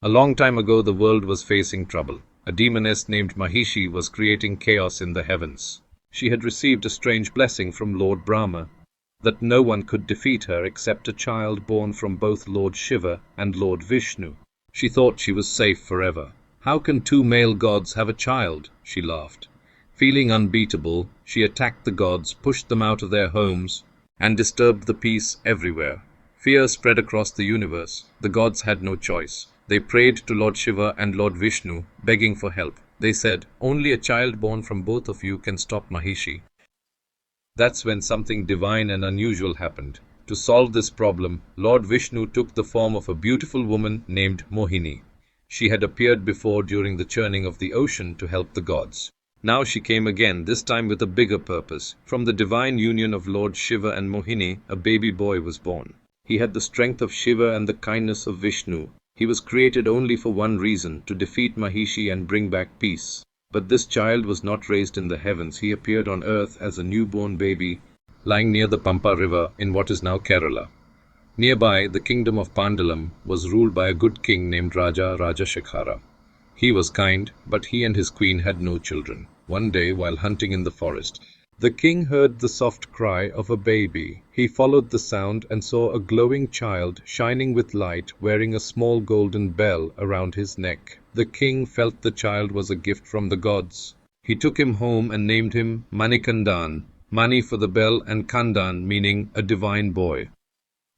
A long time ago, the world was facing trouble. A demoness named Mahishi was creating chaos in the heavens. She had received a strange blessing from Lord Brahma that no one could defeat her except a child born from both Lord Shiva and Lord Vishnu. She thought she was safe forever. How can two male gods have a child? She laughed. Feeling unbeatable, she attacked the gods, pushed them out of their homes, and disturbed the peace everywhere. Fear spread across the universe. The gods had no choice. They prayed to Lord Shiva and Lord Vishnu, begging for help. They said, "Only a child born from both of you can stop Mahishi." That's when something divine and unusual happened. To solve this problem, Lord Vishnu took the form of a beautiful woman named Mohini. She had appeared before during the churning of the ocean to help the gods. Now she came again, this time with a bigger purpose. From the divine union of Lord Shiva and Mohini, a baby boy was born. He had the strength of Shiva and the kindness of Vishnu. He was created only for one reason, to defeat Mahishi and bring back peace. But this child was not raised in the heavens. He appeared on earth as a newborn baby, lying near the Pampa river in what is now Kerala. Nearby, the kingdom of Pandalam was ruled by a good king named Raja Rajashekhara. He was kind, but he and his queen had no children. One day, while hunting in the forest, the king heard the soft cry of a baby. He followed the sound and saw a glowing child shining with light, wearing a small golden bell around his neck. The king felt the child was a gift from the gods. He took him home and named him Manikandan, Mani for the bell and Kandan meaning a divine boy.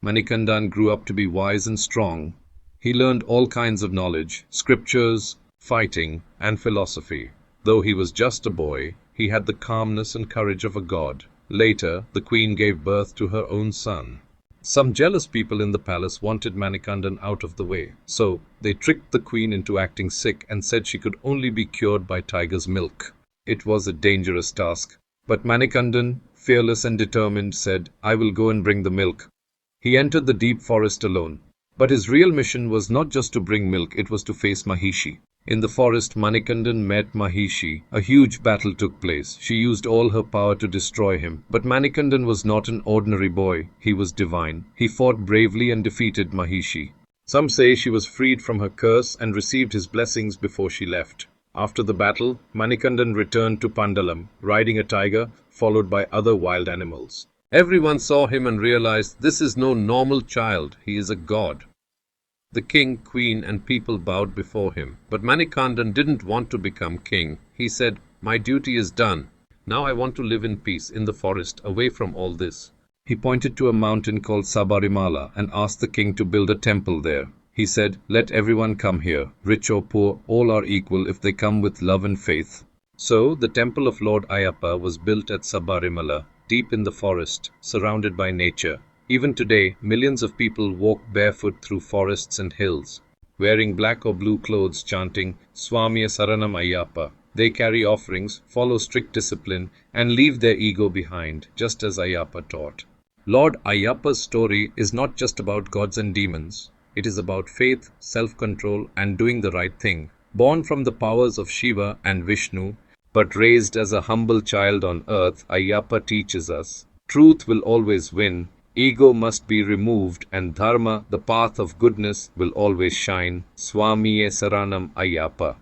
Manikandan grew up to be wise and strong. He learned all kinds of knowledge, scriptures, fighting, and philosophy. Though he was just a boy, he had the calmness and courage of a god. Later, the queen gave birth to her own son. Some jealous people in the palace wanted Manikandan out of the way, so they tricked the queen into acting sick and said she could only be cured by tiger's milk. It was a dangerous task, but Manikandan, fearless and determined, said, "I will go and bring the milk." He entered the deep forest alone. But his real mission was not just to bring milk, it was to face Mahishi. In the forest, Manikandan met Mahishi. A huge battle took place. She used all her power to destroy him. But Manikandan was not an ordinary boy. He was divine. He fought bravely and defeated Mahishi. Some say she was freed from her curse and received his blessings before she left. After the battle, Manikandan returned to Pandalam, riding a tiger, followed by other wild animals. Everyone saw him and realized, this is no normal child. He is a god. The king, queen, and people bowed before him. But Manikandan didn't want to become king. He said, "My duty is done. Now I want to live in peace in the forest, away from all this." He pointed to a mountain called Sabarimala and asked the king to build a temple there. He said, "Let everyone come here. Rich or poor, all are equal if they come with love and faith." So the temple of Lord Ayyappa was built at Sabarimala, deep in the forest, surrounded by nature. Even today, millions of people walk barefoot through forests and hills, wearing black or blue clothes, chanting Swamiya Saranam Ayyappa. They carry offerings, follow strict discipline, and leave their ego behind, just as Ayyappa taught. Lord Ayyappa's story is not just about gods and demons. It is about faith, self-control, and doing the right thing. Born from the powers of Shiva and Vishnu, but raised as a humble child on earth, Ayyappa teaches us, truth will always win, ego must be removed, and dharma, the path of goodness, will always shine. Swamiye Saranam Ayyappa.